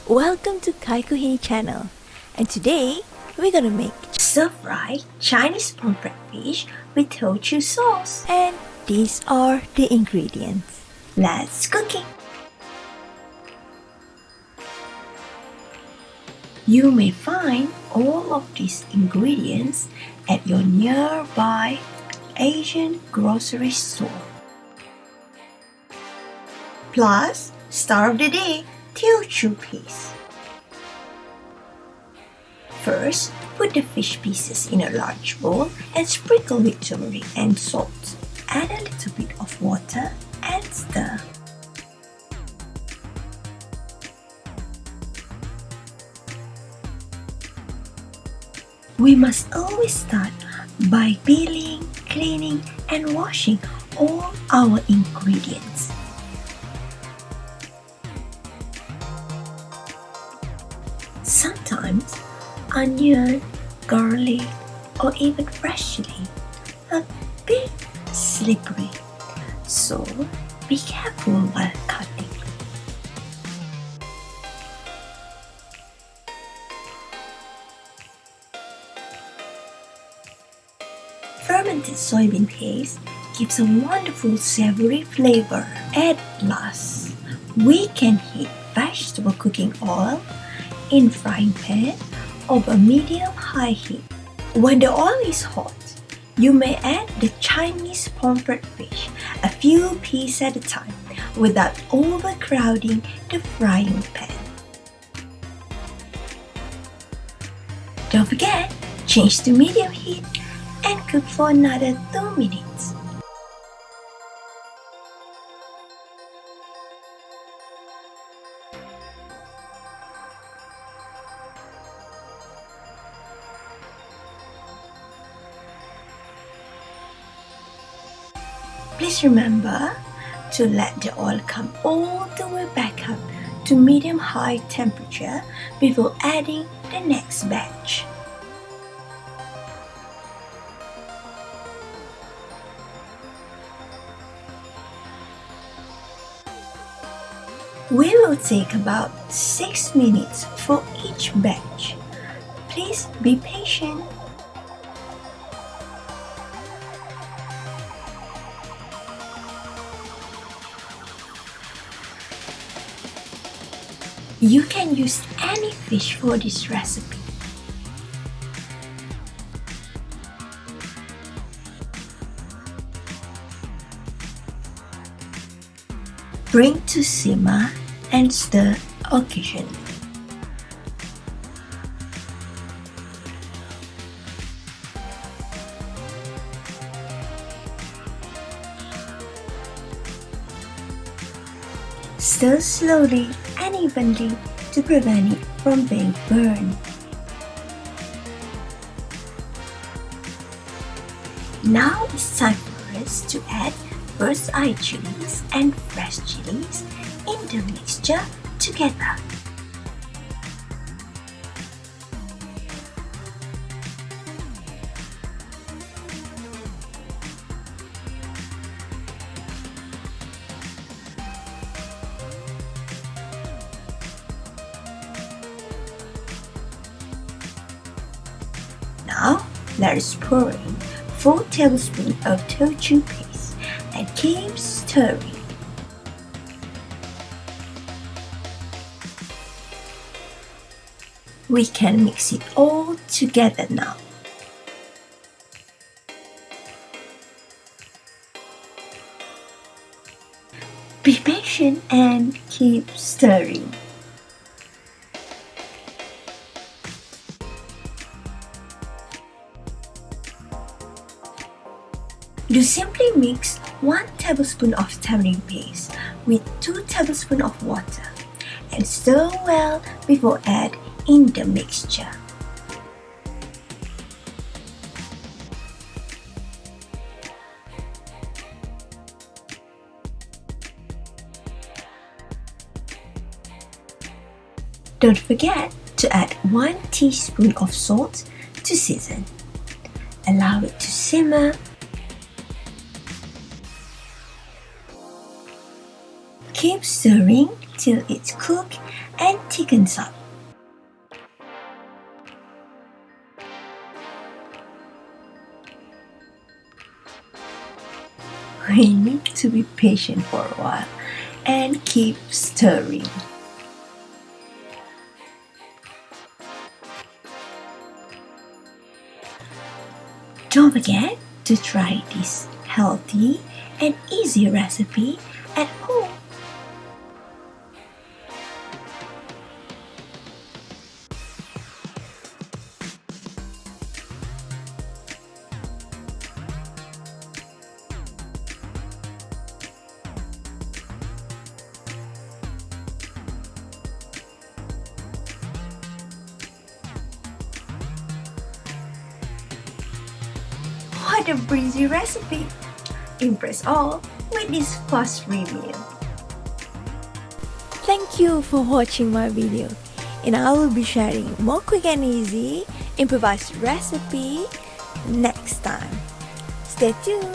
Welcome to Kaikuhini channel, and today we're gonna make stir-fried chinesepomfret fish with Teochew sauce. and these are the ingredients. Let's cook it. You may find all of these ingredients at your nearby Asian grocery store. Plus, star of the day, Teochew piece. First, put the fish pieces in a large bowl and sprinkle with turmeric and salt. Add a little bit of water and stir. We must always start by peeling, cleaning, and washing all our ingredients. Sometimes onion, garlic, or even fresh chili are a bit slippery, so be careful while cutting. Fermented soybean paste gives a wonderful savory flavor. At last, we can heat vegetable cooking oil in frying pan over medium-high heat. When the oil is hot, you may add the chinesepomfret fish a few pieces at a time without overcrowding the frying pan. Don't forget, change to medium heat and cook for another 2 minutes. Please remember to let the oil come all the way back up to medium-high temperature before adding the next batch. We will take about 6 minutes for each batch. Please be patient. You can use any fish for this recipe. Bring to simmer and stir occasionally. Stir slowly and evenly to prevent it from being burned. Now it's time for us to add bird's eye chilies and fresh chilies in the mixture together. Now, let us pour in 4 tablespoons of Teochew paste and keep stirring. We can mix it all together now. Be patient and keep stirring. You simply mix 1 tablespoon of tamarind paste with 2 tablespoons of water and stir well before adding in the mixture. Don't forget to add 1 teaspoon of salt to season. Allow it to simmer. Keep stirring till it's cooked and thickens up. We need to be patient for a while and keep stirring. Don't forget to try this healthy and easy recipe at home. What a breezy recipe! Impress all with this fast review. Thank you for watching my video, and I will be sharing more quick and easy improvised recipe next time. Stay tuned!